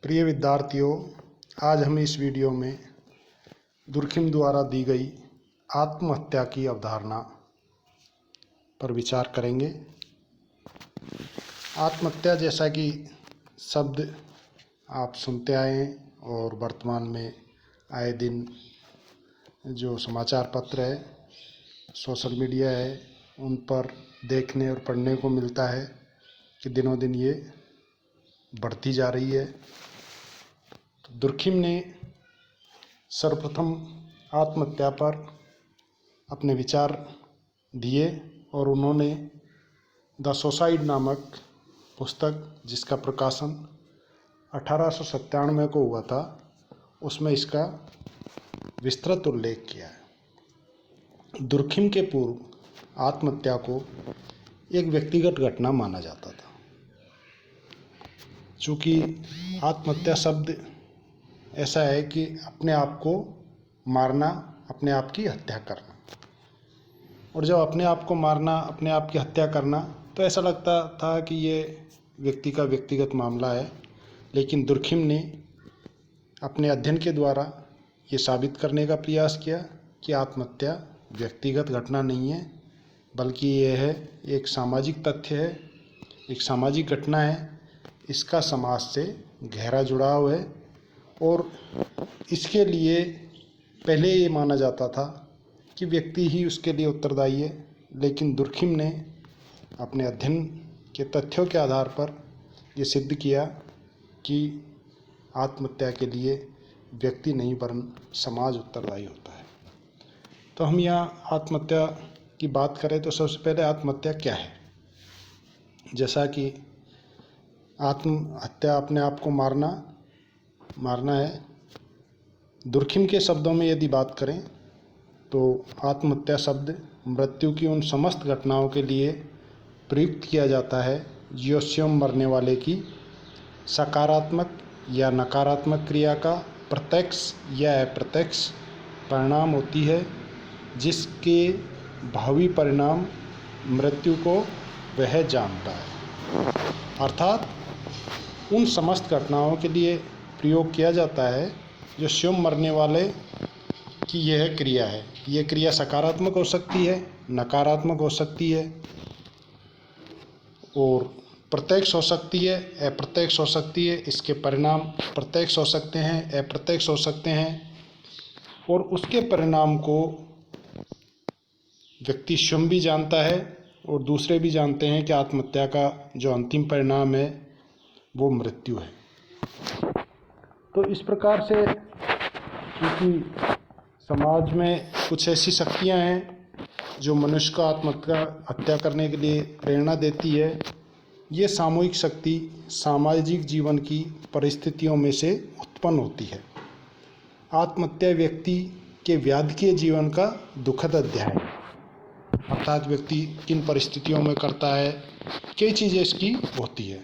प्रिय विद्यार्थियों, आज हम इस वीडियो में दुर्खिम द्वारा दी गई आत्महत्या की अवधारणा पर विचार करेंगे। आत्महत्या जैसा कि शब्द आप सुनते आए हैं और वर्तमान में आए दिन जो समाचार पत्र है, सोशल मीडिया है, उन पर देखने और पढ़ने को मिलता है कि दिनों दिन ये बढ़ती जा रही है। तो दुर्खिम ने सर्वप्रथम आत्महत्या पर अपने विचार दिए और उन्होंने द सुसाइड नामक पुस्तक, जिसका प्रकाशन 1897 को हुआ था, उसमें इसका विस्तृत उल्लेख किया है। दुर्खिम के पूर्व आत्महत्या को एक व्यक्तिगत घटना माना जाता था। चूँकि आत्महत्या शब्द ऐसा है कि अपने आप को मारना, अपने आप की हत्या करना, और जब अपने आप को मारना, अपने आप की हत्या करना, तो ऐसा लगता था कि ये व्यक्ति का व्यक्तिगत मामला है। लेकिन दुर्खिम ने अपने अध्ययन के द्वारा ये साबित करने का प्रयास किया कि आत्महत्या व्यक्तिगत घटना नहीं है, बल्कि ये है एक सामाजिक तथ्य है, एक सामाजिक घटना है। इसका समाज से गहरा जुड़ाव है और इसके लिए पहले ये माना जाता था कि व्यक्ति ही उसके लिए उत्तरदायी है। लेकिन दुर्खिम ने अपने अध्ययन के तथ्यों के आधार पर ये सिद्ध किया कि आत्महत्या के लिए व्यक्ति नहीं वरन समाज उत्तरदायी होता है। तो हम यहाँ आत्महत्या की बात करें तो सबसे पहले आत्महत्या क्या है। जैसा कि आत्महत्या अपने आप को मारना है। दुर्खिम के शब्दों में यदि बात करें तो आत्महत्या शब्द मृत्यु की उन समस्त घटनाओं के लिए प्रयुक्त किया जाता है जो स्वयं मरने वाले की सकारात्मक या नकारात्मक क्रिया का प्रत्यक्ष या अप्रत्यक्ष परिणाम होती है, जिसके भावी परिणाम मृत्यु को वह जानता है। अर्थात उन समस्त घटनाओं के लिए प्रयोग किया जाता है जो स्वयं मरने वाले की यह क्रिया है। यह क्रिया सकारात्मक हो सकती है, नकारात्मक हो सकती है और प्रत्यक्ष हो सकती है, अप्रत्यक्ष हो सकती है। इसके परिणाम प्रत्यक्ष हो सकते हैं, अप्रत्यक्ष हो सकते हैं, और उसके परिणाम को व्यक्ति स्वयं भी जानता है और दूसरे भी जानते हैं कि आत्महत्या का जो अंतिम परिणाम है वो मृत्यु है। तो इस प्रकार से क्योंकि समाज में कुछ ऐसी शक्तियां हैं जो मनुष्य को आत्महत्या करने के लिए प्रेरणा देती है, ये सामूहिक शक्ति सामाजिक जीवन की परिस्थितियों में से उत्पन्न होती है। आत्महत्या व्यक्ति के व्याधिकीय जीवन का दुखद अध्याय है। अर्थात व्यक्ति किन परिस्थितियों में करता है, कई चीज़ें इसकी होती है।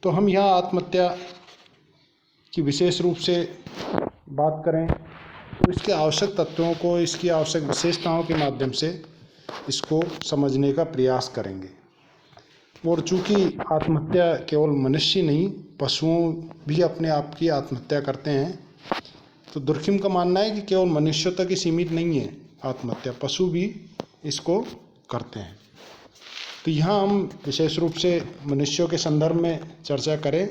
तो हम यहाँ आत्महत्या की विशेष रूप से बात करें तो इसके आवश्यक तत्वों को, इसकी आवश्यक विशेषताओं के माध्यम से इसको समझने का प्रयास करेंगे। और चूँकि आत्महत्या केवल मनुष्य नहीं, पशुओं भी अपने आप की आत्महत्या करते हैं, तो दुर्खिम का मानना है कि केवल मनुष्यों तक ही सीमित नहीं है आत्महत्या, पशु भी इसको करते हैं। तो यहाँ हम विशेष रूप से मनुष्यों के संदर्भ में चर्चा करें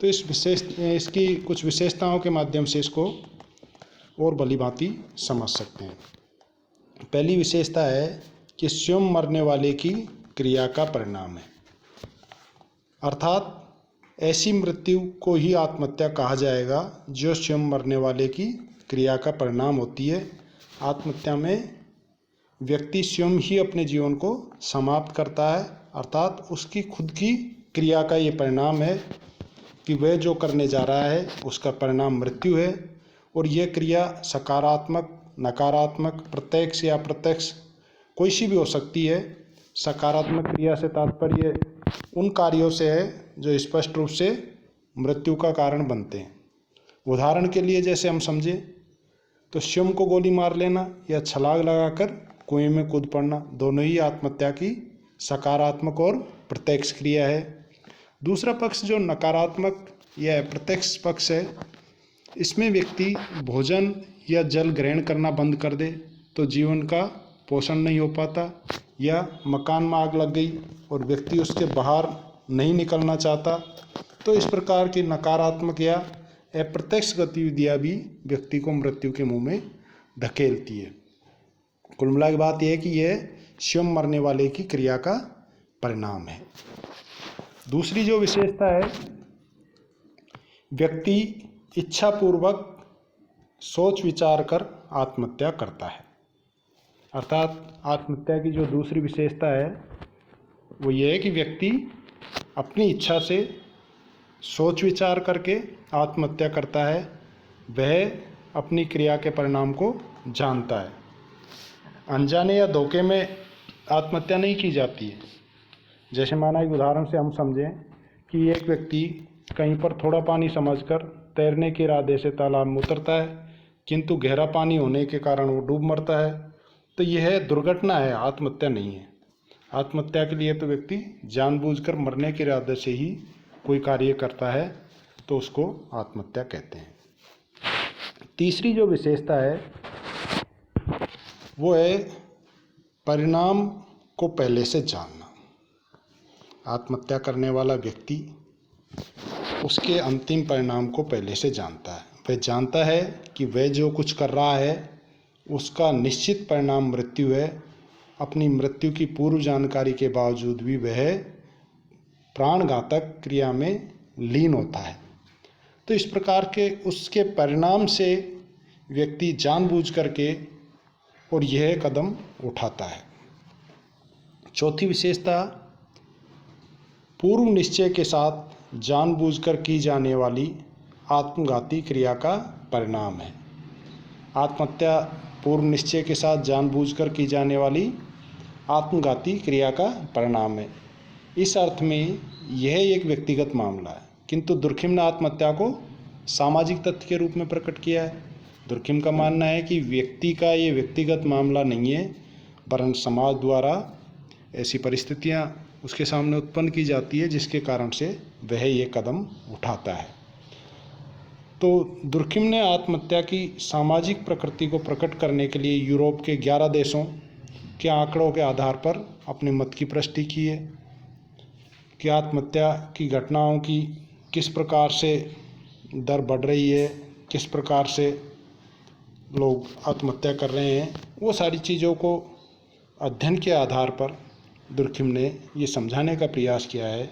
तो इसकी कुछ विशेषताओं के माध्यम से इसको और भलीभांति समझ सकते हैं। पहली विशेषता है कि स्वयं मरने वाले की क्रिया का परिणाम है। अर्थात ऐसी मृत्यु को ही आत्महत्या कहा जाएगा जो स्वयं मरने वाले की क्रिया का परिणाम होती है। आत्महत्या में व्यक्ति स्वयं ही अपने जीवन को समाप्त करता है, अर्थात उसकी खुद की क्रिया का ये परिणाम है कि वह जो करने जा रहा है उसका परिणाम मृत्यु है। और यह क्रिया सकारात्मक, नकारात्मक, प्रत्यक्ष या अप्रत्यक्ष कोई सी भी हो सकती है। सकारात्मक क्रिया से तात्पर्य उन कार्यों से है जो स्पष्ट रूप से मृत्यु का कारण बनते हैं। उदाहरण के लिए जैसे हम समझे तो स्वयं को गोली मार लेना या छलांग लगाकर कुएं में कूद पड़ना, दोनों ही आत्महत्या की सकारात्मक और प्रत्यक्ष क्रिया है। दूसरा पक्ष जो नकारात्मक यह अप्रत्यक्ष पक्ष है। इसमें व्यक्ति भोजन या जल ग्रहण करना बंद कर दे तो जीवन का पोषण नहीं हो पाता, या मकान में आग लग गई और व्यक्ति उसके बाहर नहीं निकलना चाहता, तो इस प्रकार की नकारात्मक या अप्रत्यक्ष गतिविधियाँ भी व्यक्ति को मृत्यु के मुंह में धकेलती है। कुल मिला के बात यह है कि यह स्वयं मरने वाले की क्रिया का परिणाम है। दूसरी जो विशेषता है, व्यक्ति इच्छापूर्वक सोच विचार कर आत्महत्या करता है। अर्थात आत्महत्या की जो दूसरी विशेषता है वो ये है कि व्यक्ति अपनी इच्छा से सोच विचार करके आत्महत्या करता है। वह अपनी क्रिया के परिणाम को जानता है। अनजाने या धोखे में आत्महत्या नहीं की जाती है। जैसे माना एक उदाहरण से हम समझें कि एक व्यक्ति कहीं पर थोड़ा पानी समझकर तैरने के इरादे से तालाब में उतरता है, किंतु गहरा पानी होने के कारण वो डूब मरता है, तो यह दुर्घटना है, आत्महत्या नहीं है। आत्महत्या के लिए तो व्यक्ति जानबूझकर मरने के इरादे से ही कोई कार्य करता है, तो उसको आत्महत्या कहते हैं। तीसरी जो विशेषता है वो है परिणाम को पहले से जानना। आत्महत्या करने वाला व्यक्ति उसके अंतिम परिणाम को पहले से जानता है। वह जानता है कि वह जो कुछ कर रहा है उसका निश्चित परिणाम मृत्यु है। अपनी मृत्यु की पूर्व जानकारी के बावजूद भी वह प्राणघातक क्रिया में लीन होता है। तो इस प्रकार के उसके परिणाम से व्यक्ति जानबूझ करके और यह कदम उठाता है। चौथी विशेषता पूर्व निश्चय के साथ जानबूझकर की जाने वाली आत्मघाती क्रिया का परिणाम है। आत्महत्या पूर्व निश्चय के साथ जानबूझकर की जाने वाली आत्मघाती क्रिया का परिणाम है। इस अर्थ में यह एक व्यक्तिगत मामला है, किंतु दुर्खिम ने आत्महत्या को सामाजिक तथ्य के रूप में प्रकट किया है। दुर्खिम का मानना है कि व्यक्ति का ये व्यक्तिगत मामला नहीं है, वरन समाज द्वारा ऐसी परिस्थितियां उसके सामने उत्पन्न की जाती है जिसके कारण से वह ये कदम उठाता है। तो दुर्खिम ने आत्महत्या की सामाजिक प्रकृति को प्रकट करने के लिए यूरोप के 11 देशों के आंकड़ों के आधार पर अपने मत की पुष्टि की है कि आत्महत्या की घटनाओं की किस प्रकार से दर बढ़ रही है, किस प्रकार से लोग आत्महत्या कर रहे हैं। वो सारी चीज़ों को अध्ययन के आधार पर दुर्खिम ने ये समझाने का प्रयास किया है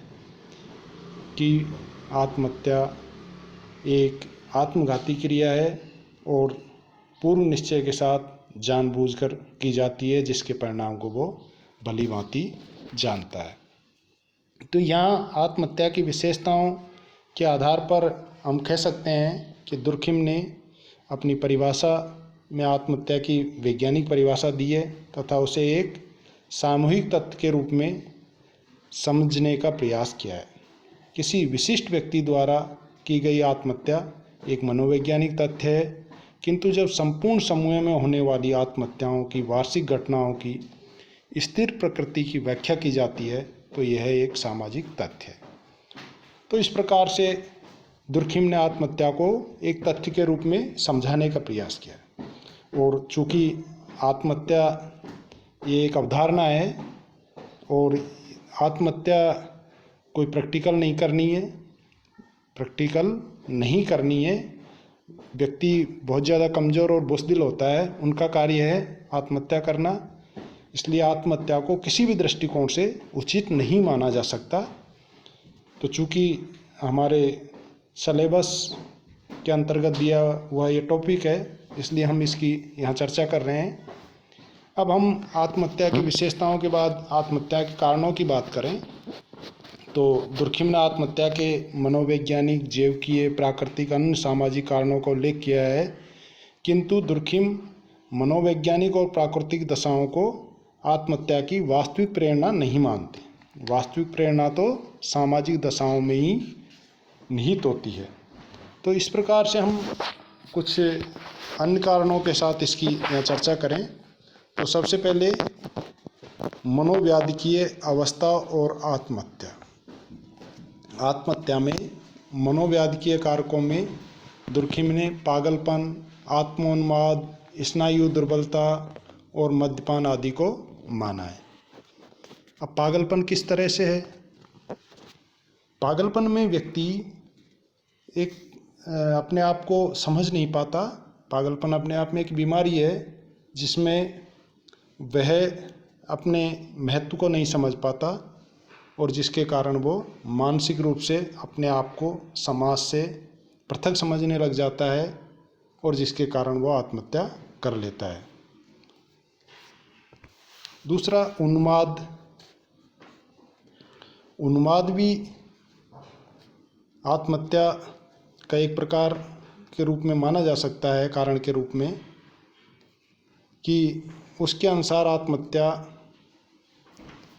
कि आत्महत्या एक आत्मघाती क्रिया है और पूर्व निश्चय के साथ जानबूझकर की जाती है, जिसके परिणाम को वो भली भांति जानता है। तो यहाँ आत्महत्या की विशेषताओं के आधार पर हम कह सकते हैं कि दुर्खिम ने अपनी परिभाषा में आत्महत्या की वैज्ञानिक परिभाषा दी है तथा उसे एक सामूहिक तत्व के रूप में समझने का प्रयास किया है। किसी विशिष्ट व्यक्ति द्वारा की गई आत्महत्या एक मनोवैज्ञानिक तथ्य है, किंतु जब संपूर्ण समूह में होने वाली आत्महत्याओं की वार्षिक घटनाओं की स्थिर प्रकृति की व्याख्या की जाती है तो यह एक सामाजिक तथ्य है। तो इस प्रकार से दुर्खिम ने आत्महत्या को एक तथ्य के रूप में समझाने का प्रयास किया। और चूँकि आत्महत्या ये एक अवधारणा है और आत्महत्या कोई प्रैक्टिकल नहीं करनी है, व्यक्ति बहुत ज़्यादा कमज़ोर और बुज़दिल होता है, उनका कार्य है आत्महत्या करना, इसलिए आत्महत्या को किसी भी दृष्टिकोण से उचित नहीं माना जा सकता। तो चूँकि हमारे सिलेबस के अंतर्गत दिया हुआ ये टॉपिक है, इसलिए हम इसकी यहाँ चर्चा कर रहे हैं। अब हम आत्महत्या की विशेषताओं के बाद आत्महत्या के कारणों की बात करें तो दुर्खिम ने आत्महत्या के मनोवैज्ञानिक, जैविकीय, प्राकृतिक, अन्य सामाजिक कारणों का उल्लेख किया है, किंतु दुर्खिम मनोवैज्ञानिक और प्राकृतिक दशाओं को आत्महत्या की वास्तविक प्रेरणा नहीं मानते। वास्तविक प्रेरणा तो सामाजिक दशाओं में ही निहित होती है। तो इस प्रकार से हम कुछ अन्य कारणों के साथ इसकी यहाँ चर्चा करें तो सबसे पहले मनोव्याधिकीय अवस्था और आत्महत्या। आत्महत्या में मनोव्याधिकीय कारकों में दुर्खिम ने पागलपन, आत्मोन्माद, स्नायु दुर्बलता और मद्यपान आदि को माना है। अब पागलपन किस तरह से है? पागलपन में व्यक्ति एक अपने आप को समझ नहीं पाता। पागलपन अपने आप में एक बीमारी है जिसमें वह अपने महत्व को नहीं समझ पाता और जिसके कारण वो मानसिक रूप से अपने आप को समाज से पृथक समझने लग जाता है और जिसके कारण वो आत्महत्या कर लेता है। दूसरा, उन्माद। उन्माद भी आत्महत्या का एक प्रकार के रूप में माना जा सकता है, कारण के रूप में, कि उसके अनुसार आत्महत्या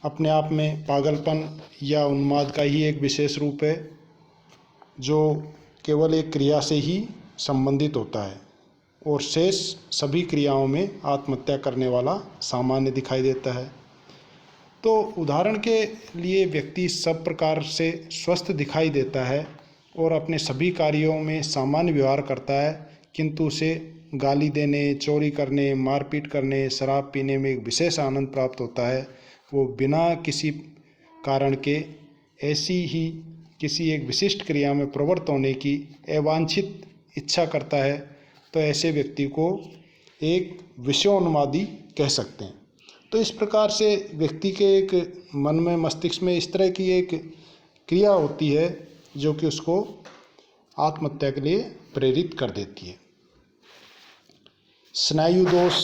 अपने आप में पागलपन या उन्माद का ही एक विशेष रूप है जो केवल एक क्रिया से ही संबंधित होता है और शेष सभी क्रियाओं में आत्महत्या करने वाला सामान्य दिखाई देता है। तो उदाहरण के लिए व्यक्ति सब प्रकार से स्वस्थ दिखाई देता है और अपने सभी कार्यों में सामान्य व्यवहार करता है, किंतु उसे गाली देने, चोरी करने, मारपीट करने, शराब पीने में एक विशेष आनंद प्राप्त होता है। वो बिना किसी कारण के ऐसी ही किसी एक विशिष्ट क्रिया में प्रवृत्त होने की अवांछित इच्छा करता है, तो ऐसे व्यक्ति को एक विषयोन्मादी कह सकते हैं। तो इस प्रकार से व्यक्ति के एक मन में, मस्तिष्क में इस तरह की एक क्रिया होती है जो कि उसको आत्महत्या के लिए प्रेरित कर देती है। स्नायु दोष।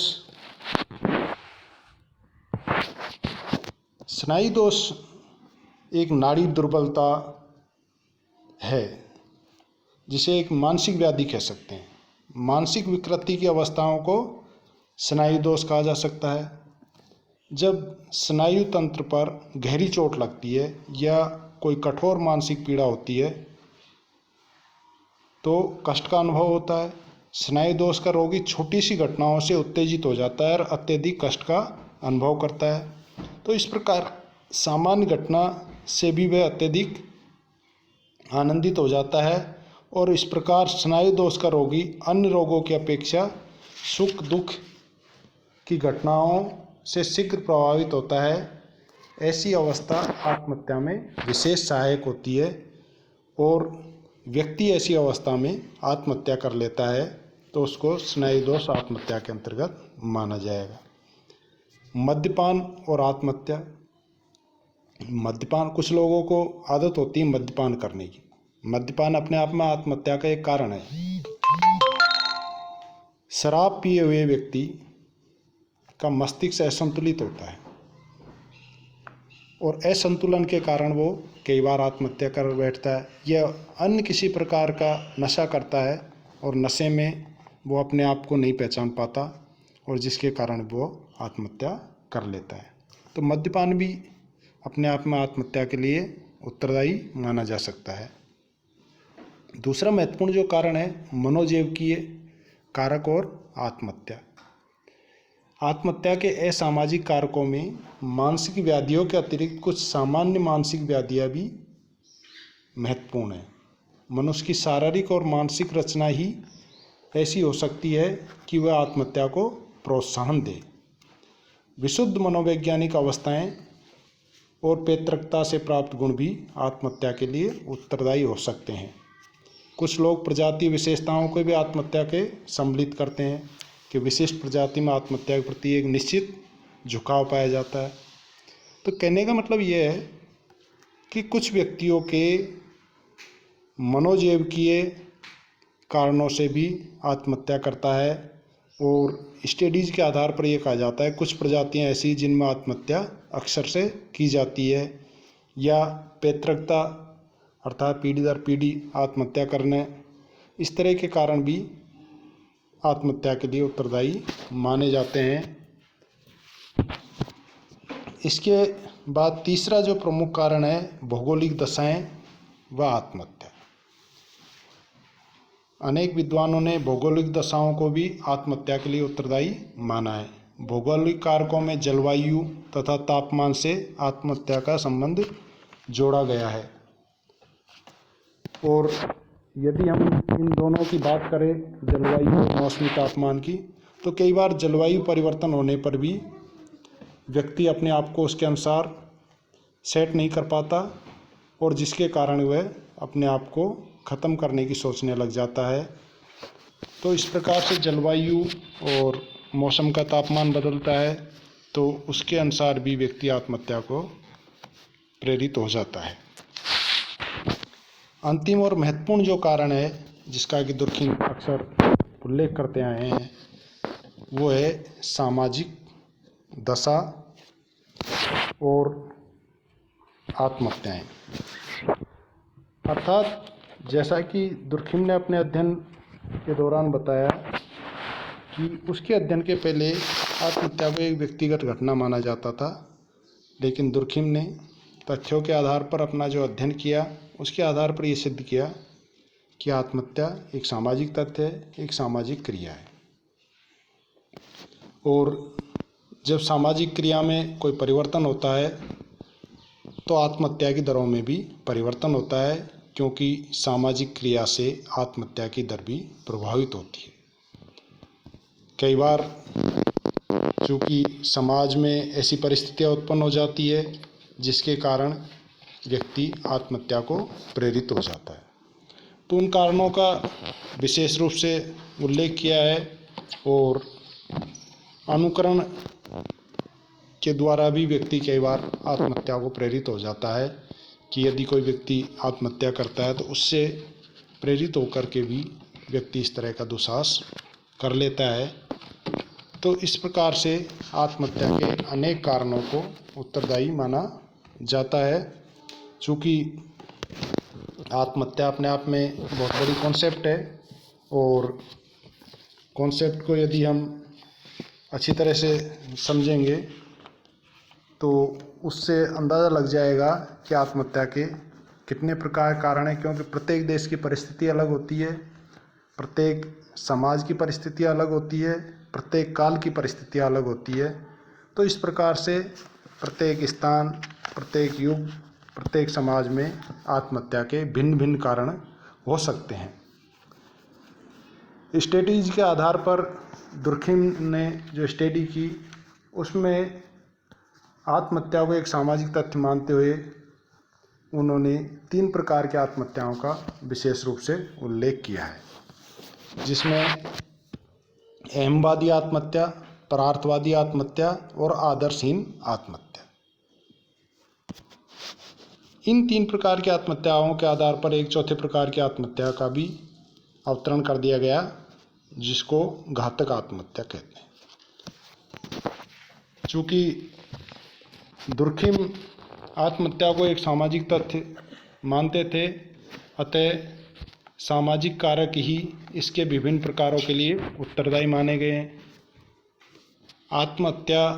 स्नायु दोष एक नाड़ी दुर्बलता है जिसे एक मानसिक व्याधि कह सकते हैं। मानसिक विकृति की अवस्थाओं को स्नायु दोष कहा जा सकता है। जब स्नायु तंत्र पर गहरी चोट लगती है या कोई कठोर मानसिक पीड़ा होती है तो कष्ट का अनुभव होता है। स्नायु दोष का रोगी छोटी सी घटनाओं से उत्तेजित हो जाता है और अत्यधिक कष्ट का अनुभव करता है। तो इस प्रकार सामान्य घटना से भी वह अत्यधिक आनंदित हो जाता है और इस प्रकार स्नायु दोष का रोगी अन्य रोगों की अपेक्षा सुख दुख की घटनाओं से शीघ्र प्रभावित होता है। ऐसी अवस्था आत्महत्या में विशेष सहायक होती है और व्यक्ति ऐसी अवस्था में आत्महत्या कर लेता है तो उसको स्नायु दोष आत्महत्या के अंतर्गत माना जाएगा। मद्यपान और आत्महत्या। मद्यपान, कुछ लोगों को आदत होती है मद्यपान करने की। मद्यपान अपने आप में आत्महत्या का एक कारण है। शराब पिए हुए व्यक्ति का मस्तिष्क असंतुलित होता है और असंतुलन के कारण वो कई बार आत्महत्या कर बैठता है या अन्य किसी प्रकार का नशा करता है और नशे में वो अपने आप को नहीं पहचान पाता और जिसके कारण वो आत्महत्या कर लेता है। तो मद्यपान भी अपने आप में आत्महत्या के लिए उत्तरदायी माना जा सकता है। दूसरा महत्वपूर्ण जो कारण है मनोजैविकीय कारक और आत्महत्या। आत्महत्या के असामाजिक कारकों में मानसिक व्याधियों के अतिरिक्त कुछ सामान्य मानसिक व्याधियाँ भी महत्वपूर्ण हैं। मनुष्य की शारीरिक और मानसिक रचना ही ऐसी हो सकती है कि वह आत्महत्या को प्रोत्साहन दे। विशुद्ध मनोवैज्ञानिक अवस्थाएं और पैतृकता से प्राप्त गुण भी आत्महत्या के लिए उत्तरदायी हो सकते हैं। कुछ लोग प्रजाति विशेषताओं को भी आत्महत्या के सम्मिलित करते हैं कि विशिष्ट प्रजाति में आत्महत्या के प्रति एक निश्चित झुकाव पाया जाता है। तो कहने का मतलब यह है कि कुछ व्यक्तियों के मनोजैविकीय कारणों से भी आत्महत्या करता है और स्टडीज़ के आधार पर यह कहा जाता है कुछ प्रजातियां ऐसी जिनमें आत्महत्या अक्सर से की जाती है या पैतृकता अर्थात पीढ़ी दर पीढ़ी आत्महत्या करने, इस तरह के कारण भी आत्महत्या के लिए उत्तरदायी माने जाते हैं। इसके बाद तीसरा जो प्रमुख कारण है भौगोलिक दशाएं व आत्महत्या। अनेक विद्वानों ने भौगोलिक दशाओं को भी आत्महत्या के लिए उत्तरदायी माना है। भौगोलिक कारकों में जलवायु तथा तापमान से आत्महत्या का संबंध जोड़ा गया है। और यदि हम इन दोनों की बात करें, जलवायु और मौसमी तापमान की, तो कई बार जलवायु परिवर्तन होने पर भी व्यक्ति अपने आप को उसके अनुसार सेट नहीं कर पाता और जिसके कारण वह अपने आप को ख़त्म करने की सोचने लग जाता है। तो इस प्रकार से जलवायु और मौसम का तापमान बदलता है तो उसके अनुसार भी व्यक्ति आत्महत्या को प्रेरित हो जाता है। अंतिम और महत्वपूर्ण जो कारण है जिसका कि दुर्खिम अक्सर उल्लेख करते आए हैं वो है सामाजिक दशा और आत्महत्याएं। अर्थात जैसा कि दुर्खिम ने अपने अध्ययन के दौरान बताया कि उसके अध्ययन के पहले आत्महत्या को एक व्यक्तिगत घटना माना जाता था, लेकिन दुर्खिम ने तथ्यों के आधार पर अपना जो अध्ययन किया उसके आधार पर यह सिद्ध किया कि आत्महत्या एक सामाजिक तथ्य है, एक सामाजिक क्रिया है। और जब सामाजिक क्रिया में कोई परिवर्तन होता है तो आत्महत्या की दरों में भी परिवर्तन होता है, क्योंकि सामाजिक क्रिया से आत्महत्या की दर भी प्रभावित होती है। कई बार चूँकि समाज में ऐसी परिस्थितियाँ उत्पन्न हो जाती है जिसके कारण व्यक्ति आत्महत्या को प्रेरित हो जाता है। तो उन कारणों का विशेष रूप से उल्लेख किया है और अनुकरण के द्वारा भी व्यक्ति कई बार आत्महत्या को प्रेरित हो जाता है कि यदि कोई व्यक्ति आत्महत्या करता है तो उससे प्रेरित होकर के भी व्यक्ति इस तरह का दुस्साहस कर लेता है। तो इस प्रकार से आत्महत्या के अनेक कारणों को उत्तरदायी माना जाता है। चूँकि आत्महत्या अपने आप में बहुत बड़ी कॉन्सेप्ट है और कॉन्सेप्ट को यदि हम अच्छी तरह से समझेंगे तो उससे अंदाज़ा लग जाएगा कि आत्महत्या के कितने प्रकार कारण हैं, क्योंकि प्रत्येक देश की परिस्थिति अलग होती है, प्रत्येक समाज की परिस्थिति अलग होती है, प्रत्येक काल की परिस्थितियाँ अलग होती है। तो इस प्रकार से प्रत्येक स्थान, प्रत्येक युग, प्रत्येक समाज में आत्महत्या के भिन्न भिन्न कारण हो सकते हैं। स्टडीज के आधार पर दुर्खिम ने जो स्टडी की उसमें आत्महत्या को एक सामाजिक तथ्य मानते हुए उन्होंने 3 प्रकार की आत्महत्याओं का विशेष रूप से उल्लेख किया है, जिसमें अहमवादी आत्महत्या, परार्थवादी आत्महत्या और आदर्शहीन आत्महत्या। इन 3 प्रकार की आत्महत्याओं के आधार पर एक चौथे प्रकार की आत्महत्या का भी अवतरण कर दिया गया, जिसको घातक आत्महत्या कहते हैं। चूँकि दुर्खिम आत्महत्या को एक सामाजिक तथ्य मानते थे, अतः सामाजिक कारक ही इसके विभिन्न प्रकारों के लिए उत्तरदायी माने गए हैं। आत्महत्या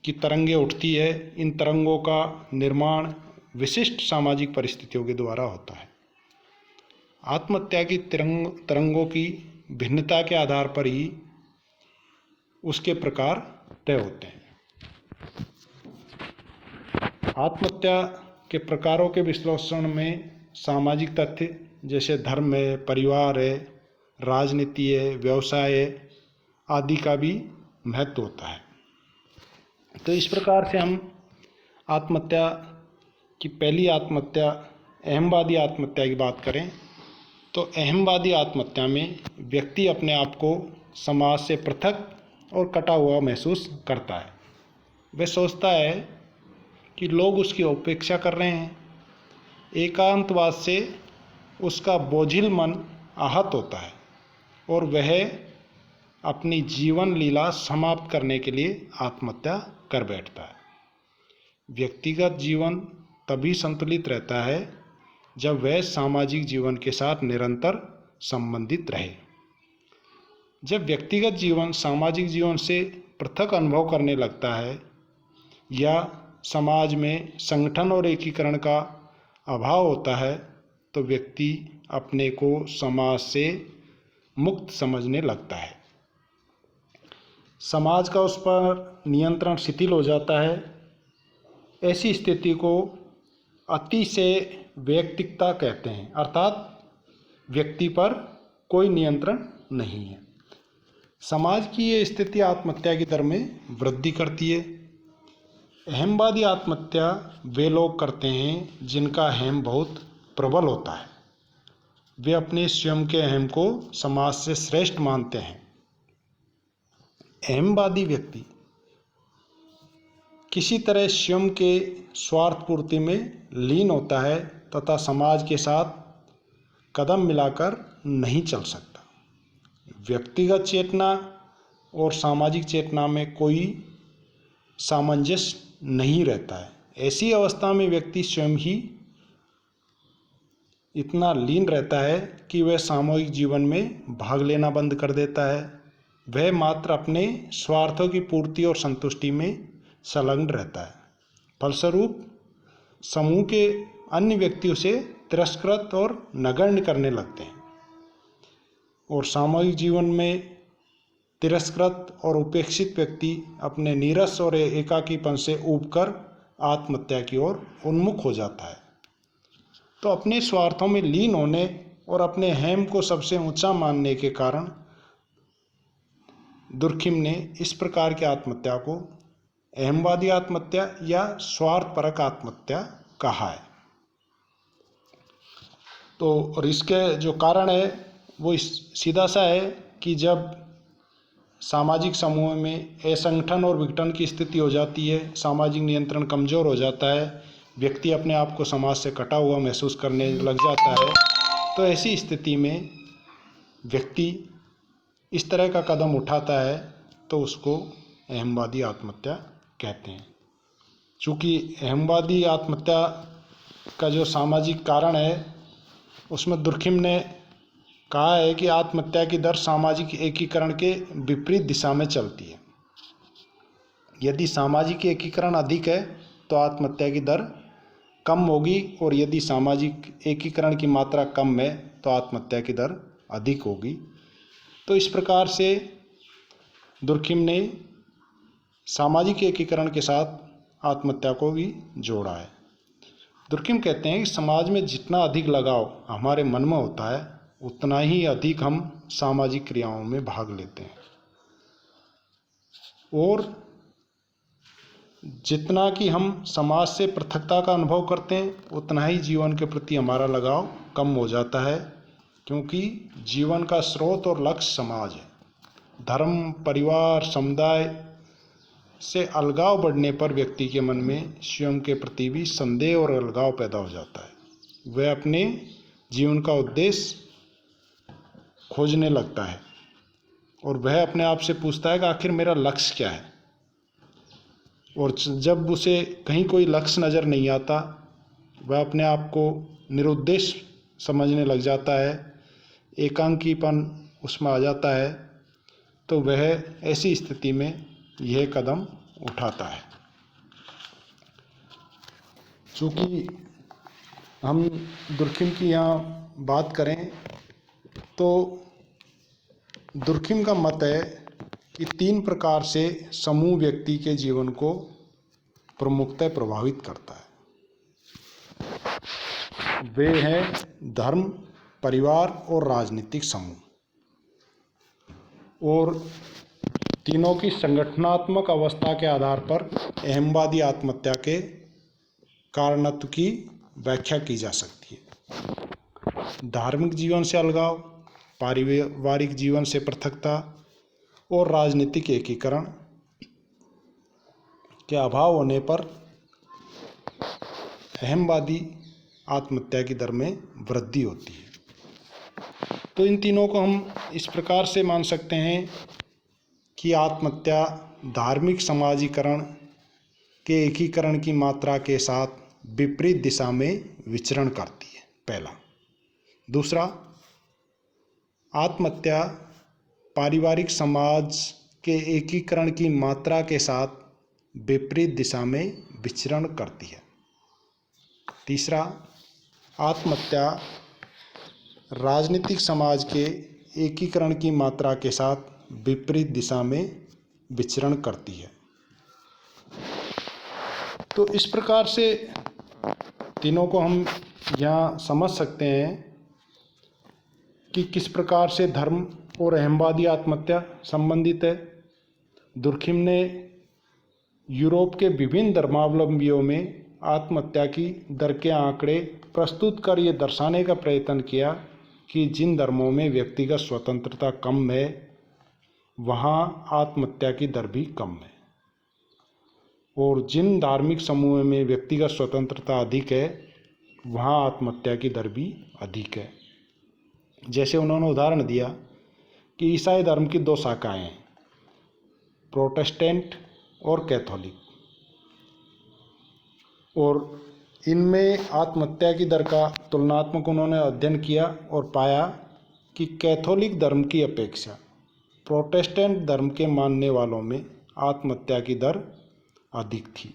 की तरंगें उठती है, इन तरंगों का निर्माण विशिष्ट सामाजिक परिस्थितियों के द्वारा होता है। आत्महत्या की तरंगों की भिन्नता के आधार पर ही उसके प्रकार तय होते हैं। आत्महत्या के प्रकारों के विश्लेषण में सामाजिक तथ्य जैसे धर्म है, परिवार है, राजनीति है, व्यवसाय है आदि का भी महत्व होता है। तो इस प्रकार से हम आत्महत्या की पहली आत्महत्या अहमवादी आत्महत्या की बात करें तो अहमवादी आत्महत्या में व्यक्ति अपने आप को समाज से पृथक और कटा हुआ महसूस करता है। वह सोचता है कि लोग उसकी उपेक्षा कर रहे हैं। एकांतवाद से उसका बोझिल मन आहत होता है और वह अपनी जीवन लीला समाप्त करने के लिए आत्महत्या कर बैठता है। व्यक्तिगत जीवन तभी संतुलित रहता है जब वह सामाजिक जीवन के साथ निरंतर संबंधित रहे। जब व्यक्तिगत जीवन सामाजिक जीवन से पृथक अनुभव करने लगता है या समाज में संगठन और एकीकरण का अभाव होता है तो व्यक्ति अपने को समाज से मुक्त समझने लगता है। समाज का उस पर नियंत्रण शिथिल हो जाता है। ऐसी स्थिति को अतिशय वैयक्तिकता कहते हैं, अर्थात व्यक्ति पर कोई नियंत्रण नहीं है। समाज की ये स्थिति आत्महत्या की दर में वृद्धि करती है। अहमवादी आत्महत्या वे लोग करते हैं जिनका अहम बहुत प्रबल होता है। वे अपने स्वयं के अहम को समाज से श्रेष्ठ मानते हैं। अहमवादी व्यक्ति किसी तरह स्वयं के स्वार्थ पूर्ति में लीन होता है तथा समाज के साथ कदम मिलाकर नहीं चल सकता। व्यक्तिगत चेतना और सामाजिक चेतना में कोई सामंजस्य नहीं रहता है। ऐसी अवस्था में व्यक्ति स्वयं ही इतना लीन रहता है कि वह सामूहिक जीवन में भाग लेना बंद कर देता है। वह मात्र अपने स्वार्थों की पूर्ति और संतुष्टि में संलग्न रहता है। फलस्वरूप समूह के अन्य व्यक्तियों से तिरस्कृत और नगण्य करने लगते हैं और सामूहिक जीवन में तिरस्कृत और उपेक्षित व्यक्ति अपने नीरस और एकाकीपन से ऊबकर आत्महत्या की ओर उन्मुख हो जाता है। तो अपने स्वार्थों में लीन होने और अपने अहम को सबसे ऊंचा मानने के कारण दुर्खिम ने इस प्रकार की आत्महत्या को अहमवादी आत्महत्या या स्वार्थपरक आत्महत्या कहा है। तो और इसके जो कारण है वो सीधा सा है कि जब सामाजिक समूह में असंगठन और विघटन की स्थिति हो जाती है, सामाजिक नियंत्रण कमज़ोर हो जाता है, व्यक्ति अपने आप को समाज से कटा हुआ महसूस करने लग जाता है, तो ऐसी स्थिति में व्यक्ति इस तरह का कदम उठाता है तो उसको अहमवादी आत्महत्या कहते हैं। चूँकि अहमवादी आत्महत्या का जो सामाजिक कारण है उसमें दुर्खिम ने कहा है कि आत्महत्या की दर सामाजिक एकीकरण के विपरीत दिशा में चलती है। यदि सामाजिक एकीकरण अधिक है तो आत्महत्या की दर कम होगी और यदि सामाजिक एकीकरण की मात्रा कम है तो आत्महत्या की दर अधिक होगी। तो इस प्रकार से दुर्खिम ने सामाजिक एकीकरण के साथ आत्महत्या को भी जोड़ा है। दुर्खिम कहते हैं कि समाज में जितना अधिक लगाव हमारे मन में होता है उतना ही अधिक हम सामाजिक क्रियाओं में भाग लेते हैं और जितना कि हम समाज से पृथकता का अनुभव करते हैं उतना ही जीवन के प्रति हमारा लगाव कम हो जाता है, क्योंकि जीवन का स्रोत और लक्ष्य समाज है। धर्म, परिवार, समुदाय से अलगाव बढ़ने पर व्यक्ति के मन में स्वयं के प्रति भी संदेह और अलगाव पैदा हो जाता है। वह अपने जीवन का उद्देश्य खोजने लगता है और वह अपने आप से पूछता है कि आखिर मेरा लक्ष्य क्या है। और जब उसे कहीं कोई लक्ष्य नज़र नहीं आता वह अपने आप को निरुद्देश्य समझने लग जाता है, एकांकीपन उसमें आ जाता है, तो वह ऐसी स्थिति में यह कदम उठाता है। चूँकि हम दुर्खिम की यहाँ बात करें तो दुर्खिम का मत है कि 3 प्रकार से समूह व्यक्ति के जीवन को प्रमुखतः प्रभावित करता है। वे हैं धर्म, परिवार और राजनीतिक समूह। और तीनों की संगठनात्मक अवस्था के आधार पर अहमवादी आत्महत्या के कारणत्व की व्याख्या की जा सकती है। धार्मिक जीवन से अलगाव, पारिवारिक जीवन से पृथकता और राजनीतिक एकीकरण के अभाव होने पर अहमवादी आत्महत्या की दर में वृद्धि होती है। तो इन तीनों को हम इस प्रकार से मान सकते हैं कि आत्महत्या धार्मिक समाजीकरण के एकीकरण की मात्रा के साथ विपरीत दिशा में विचरण करती है, पहला। दूसरा, आत्महत्या पारिवारिक समाज के एकीकरण की मात्रा के साथ विपरीत दिशा में विचरण करती है। तीसरा, आत्महत्या राजनीतिक समाज के एकीकरण की मात्रा के साथ विपरीत दिशा में विचरण करती है। तो इस प्रकार से तीनों को हम यहाँ समझ सकते हैं कि किस प्रकार से धर्म और अहमवादी आत्महत्या संबंधित है। दुर्खिम ने यूरोप के विभिन्न धर्मावलंबियों में आत्महत्या की दर के आंकड़े प्रस्तुत कर ये दर्शाने का प्रयत्न किया कि जिन धर्मों में व्यक्तिगत स्वतंत्रता कम है वहाँ आत्महत्या की दर भी कम है, और जिन धार्मिक समूहों में व्यक्तिगत स्वतंत्रता अधिक है वहाँ आत्महत्या की दर भी अधिक है। जैसे उन्होंने उदाहरण दिया कि ईसाई धर्म की 2 शाखाएं हैं, प्रोटेस्टेंट और कैथोलिक, और इनमें आत्महत्या की दर का तुलनात्मक उन्होंने अध्ययन किया और पाया कि कैथोलिक धर्म की अपेक्षा प्रोटेस्टेंट धर्म के मानने वालों में आत्महत्या की दर अधिक थी।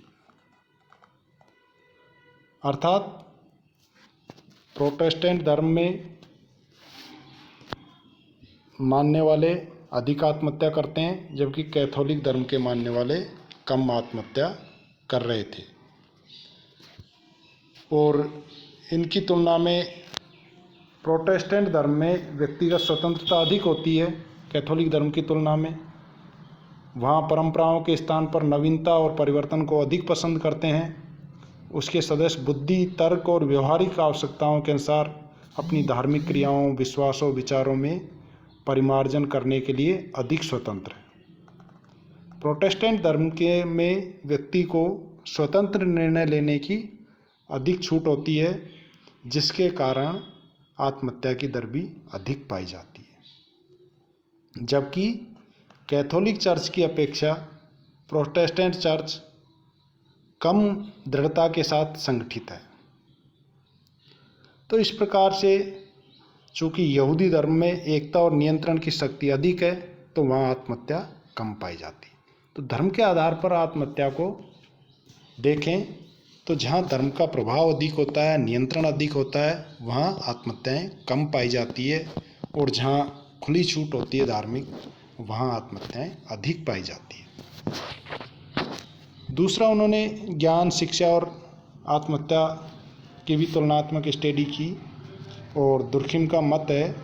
अर्थात प्रोटेस्टेंट धर्म में मानने वाले अधिक आत्महत्या करते हैं, जबकि कैथोलिक धर्म के मानने वाले कम आत्महत्या कर रहे थे। और इनकी तुलना में प्रोटेस्टेंट धर्म में व्यक्तिगत स्वतंत्रता अधिक होती है कैथोलिक धर्म की तुलना में। वहाँ परंपराओं के स्थान पर नवीनता और परिवर्तन को अधिक पसंद करते हैं। उसके सदस्य बुद्धि, तर्क और व्यवहारिक आवश्यकताओं के अनुसार अपनी धार्मिक क्रियाओं, विश्वासों, विचारों में परिमार्जन करने के लिए अधिक स्वतंत्र है। प्रोटेस्टेंट धर्म के में व्यक्ति को स्वतंत्र निर्णय लेने की अधिक छूट होती है, जिसके कारण आत्महत्या की दर भी अधिक पाई जाती है। जबकि कैथोलिक चर्च की अपेक्षा प्रोटेस्टेंट चर्च कम दृढ़ता के साथ संगठित है। तो इस प्रकार से चूँकि यहूदी धर्म में एकता और नियंत्रण की शक्ति अधिक है तो वहाँ आत्महत्या कम पाई जाती है। तो धर्म के आधार पर आत्महत्या को देखें तो जहाँ धर्म का प्रभाव अधिक होता है, नियंत्रण अधिक होता है, वहाँ आत्महत्याएं कम पाई जाती है, और जहाँ खुली छूट होती है धार्मिक, वहाँ आत्महत्याएं अधिक पाई जाती है। दूसरा, उन्होंने ज्ञान, शिक्षा और आत्महत्या की भी तुलनात्मक स्टडी की, और दुर्खिम का मत है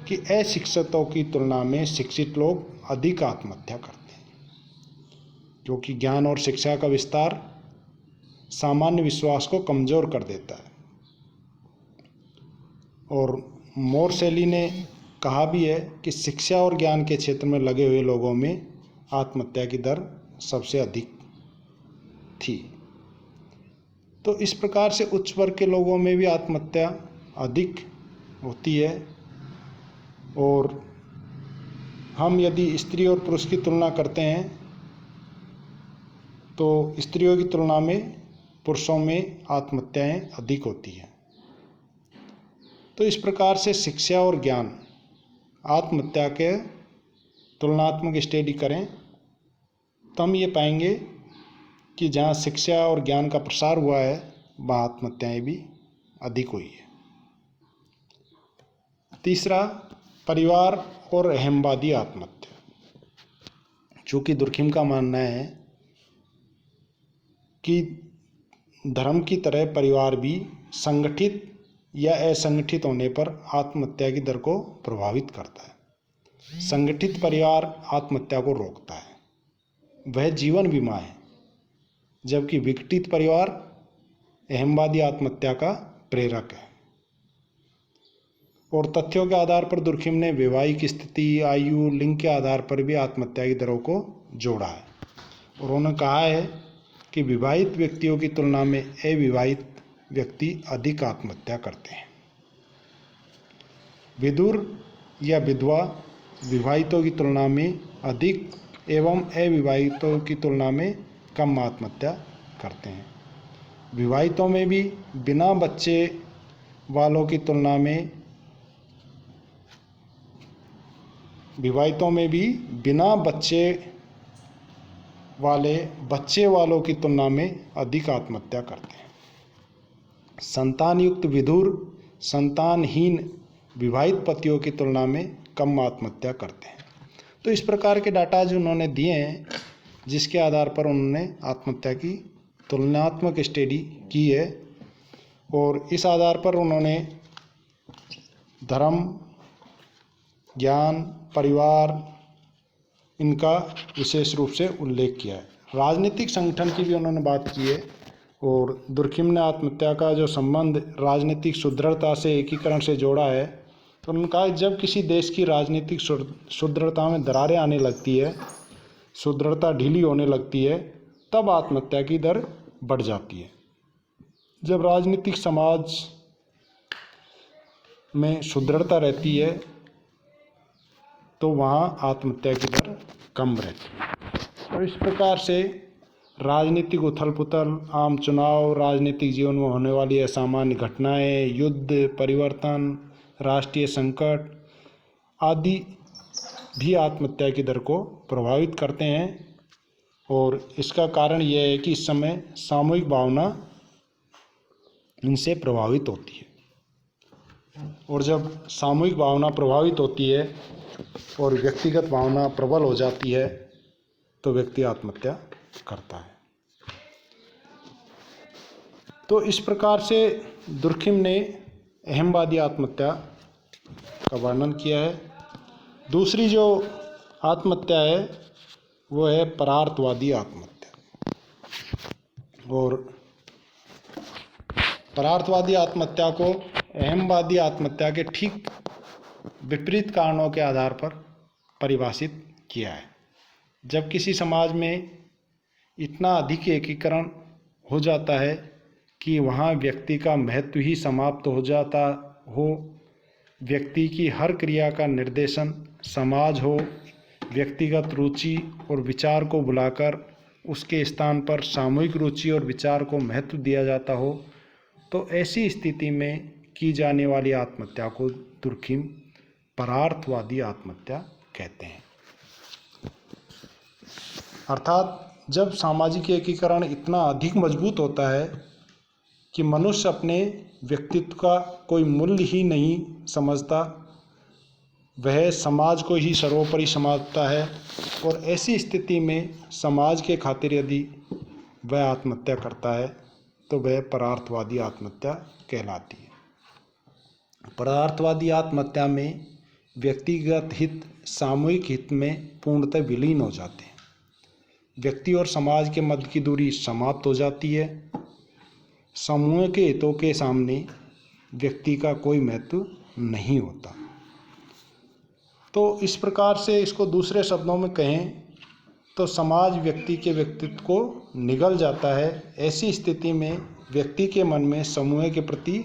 कि अशिक्षितों की तुलना में शिक्षित लोग अधिक आत्महत्या करते हैं, क्योंकि ज्ञान और शिक्षा का विस्तार सामान्य विश्वास को कमज़ोर कर देता है। और मोरसेली ने कहा भी है कि शिक्षा और ज्ञान के क्षेत्र में लगे हुए लोगों में आत्महत्या की दर सबसे अधिक थी। तो इस प्रकार से उच्च वर्ग के लोगों में भी आत्महत्या अधिक होती है। और हम यदि स्त्री और पुरुष की तुलना करते हैं तो स्त्रियों की तुलना में पुरुषों में आत्महत्याएं अधिक होती हैं। तो इस प्रकार से शिक्षा और ज्ञान आत्महत्या के तुलनात्मक स्टडी करें तो हम ये पाएंगे कि जहाँ शिक्षा और ज्ञान का प्रसार हुआ है वहाँ आत्महत्याएं भी अधिक हुई है। तीसरा, परिवार और अहमवादी आत्महत्या। चूँकि दुर्खिम का मानना है कि धर्म की तरह परिवार भी संगठित या असंगठित होने पर आत्महत्या की दर को प्रभावित करता है। संगठित परिवार आत्महत्या को रोकता है, वह जीवन बीमा है, जबकि विघटित परिवार अहमवादी आत्महत्या का प्रेरक है। और तथ्यों के आधार पर दुर्खिम ने वैवाहिक स्थिति, आयु, लिंग के आधार पर भी आत्महत्या की दरों को जोड़ा है। और उन्होंने कहा है कि विवाहित व्यक्तियों की तुलना में अविवाहित व्यक्ति अधिक आत्महत्या करते हैं। विधुर या विधवा विवाहितों की तुलना में अधिक एवं अविवाहितों की तुलना में कम आत्महत्या करते हैं। विवाहितों में भी बिना बच्चे वालों की तुलना में बच्चे वालों की तुलना में अधिक आत्महत्या करते हैं। संतान युक्त विधुर संतानहीन विवाहित पतियों की तुलना में कम आत्महत्या करते हैं। तो इस प्रकार के डाटा जो उन्होंने दिए हैं, जिसके आधार पर उन्होंने आत्महत्या की तुलनात्मक स्टडी की है, और इस आधार पर उन्होंने धर्म ज्ञान, परिवार, इनका विशेष रूप से उल्लेख किया है। राजनीतिक संगठन की भी उन्होंने बात की है और दुर्खिम ने आत्महत्या का जो संबंध राजनीतिक सुदृढ़ता से, एकीकरण से जोड़ा है, तो उन्होंने कहा जब किसी देश की राजनीतिक सुदृढ़ता में दरारें आने लगती है, सुदृढ़ता ढीली होने लगती है, तब आत्महत्या की दर बढ़ जाती है। जब राजनीतिक समाज में सुदृढ़ता रहती है तो वहाँ आत्महत्या की दर कम रहती है। और इस प्रकार से राजनीतिक उथल पुथल, आम चुनाव, राजनीतिक जीवन में होने वाली असामान्य घटनाएं, युद्ध, परिवर्तन, राष्ट्रीय संकट आदि भी आत्महत्या की दर को प्रभावित करते हैं। और इसका कारण यह है कि इस समय सामूहिक भावना इनसे प्रभावित होती है। और जब सामूहिक भावना प्रभावित होती है और व्यक्तिगत भावना प्रबल हो जाती है तो व्यक्ति आत्महत्या करता है। तो इस प्रकार से दुर्खिम ने अहमवादी आत्महत्या का वर्णन किया है। दूसरी जो आत्महत्या है वो है परार्थवादी आत्महत्या। और परार्थवादी आत्महत्या को अहमवादी आत्महत्या के ठीक विपरीत कारणों के आधार पर परिभाषित किया है। जब किसी समाज में इतना अधिक एकीकरण हो जाता है कि वहाँ व्यक्ति का महत्व ही समाप्त हो जाता हो, व्यक्ति की हर क्रिया का निर्देशन समाज हो, व्यक्तिगत रुचि और विचार को बुलाकर उसके स्थान पर सामूहिक रुचि और विचार को महत्व दिया जाता हो, तो ऐसी स्थिति में की जाने वाली आत्महत्या को दुर्खिम परार्थवादी आत्महत्या कहते हैं। अर्थात जब सामाजिक एकीकरण इतना अधिक मजबूत होता है कि मनुष्य अपने व्यक्तित्व का कोई मूल्य ही नहीं समझता, वह समाज को ही सर्वोपरि समझता है, और ऐसी स्थिति में समाज के खातिर यदि वह आत्महत्या करता है तो वह परार्थवादी आत्महत्या कहलाती है। परार्थवादी आत्महत्या में व्यक्तिगत हित सामूहिक हित में पूर्णतः विलीन हो जाते हैं। व्यक्ति और समाज के मध्य की दूरी समाप्त हो जाती है। समूह के हितों के सामने व्यक्ति का कोई महत्व नहीं होता। तो इस प्रकार से इसको दूसरे शब्दों में कहें तो समाज व्यक्ति के व्यक्तित्व को निगल जाता है। ऐसी स्थिति में व्यक्ति के मन में समूह के प्रति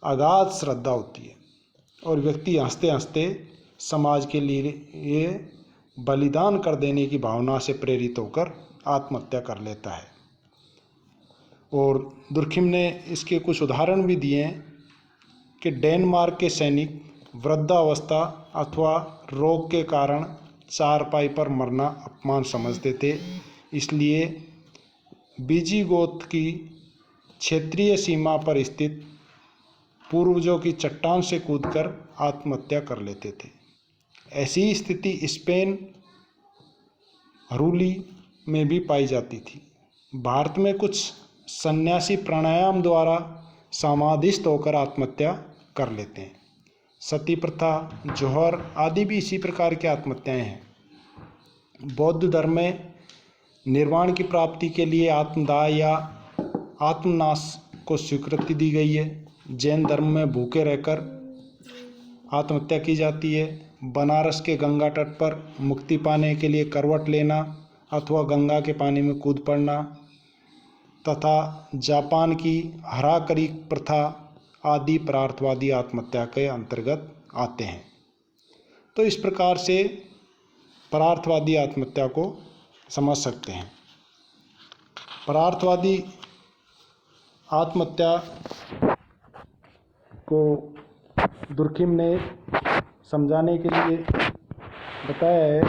अगाध श्रद्धा होती है और व्यक्ति हंसते हंसते समाज के लिए बलिदान कर देने की भावना से प्रेरित होकर आत्महत्या कर लेता है। और दुर्खिम ने इसके कुछ उदाहरण भी दिए हैं कि डेनमार्क के सैनिक वृद्धावस्था अथवा रोग के कारण चारपाई पर मरना अपमान समझते थे, इसलिए विजिगोथ की क्षेत्रीय सीमा पर स्थित पूर्वजों की चट्टान से कूदकर आत्महत्या कर लेते थे। ऐसी स्थिति स्पेन हरूली में भी पाई जाती थी। भारत में कुछ सन्यासी प्राणायाम द्वारा समाधिस्थ होकर आत्महत्या कर लेते हैं। सती प्रथा, जौहर आदि भी इसी प्रकार की आत्महत्याएं हैं। बौद्ध धर्म में निर्वाण की प्राप्ति के लिए आत्मदाह या आत्मनाश को स्वीकृति दी गई है। जैन धर्म में भूखे रहकर आत्महत्या की जाती है। बनारस के गंगा तट पर मुक्ति पाने के लिए करवट लेना अथवा गंगा के पानी में कूद पड़ना तथा जापान की हराकरी प्रथा आदि परार्थवादी आत्महत्या के अंतर्गत आते हैं। तो इस प्रकार से परार्थवादी आत्महत्या को समझ सकते हैं। परार्थवादी आत्महत्या को दुर्खिम ने समझाने के लिए बताया है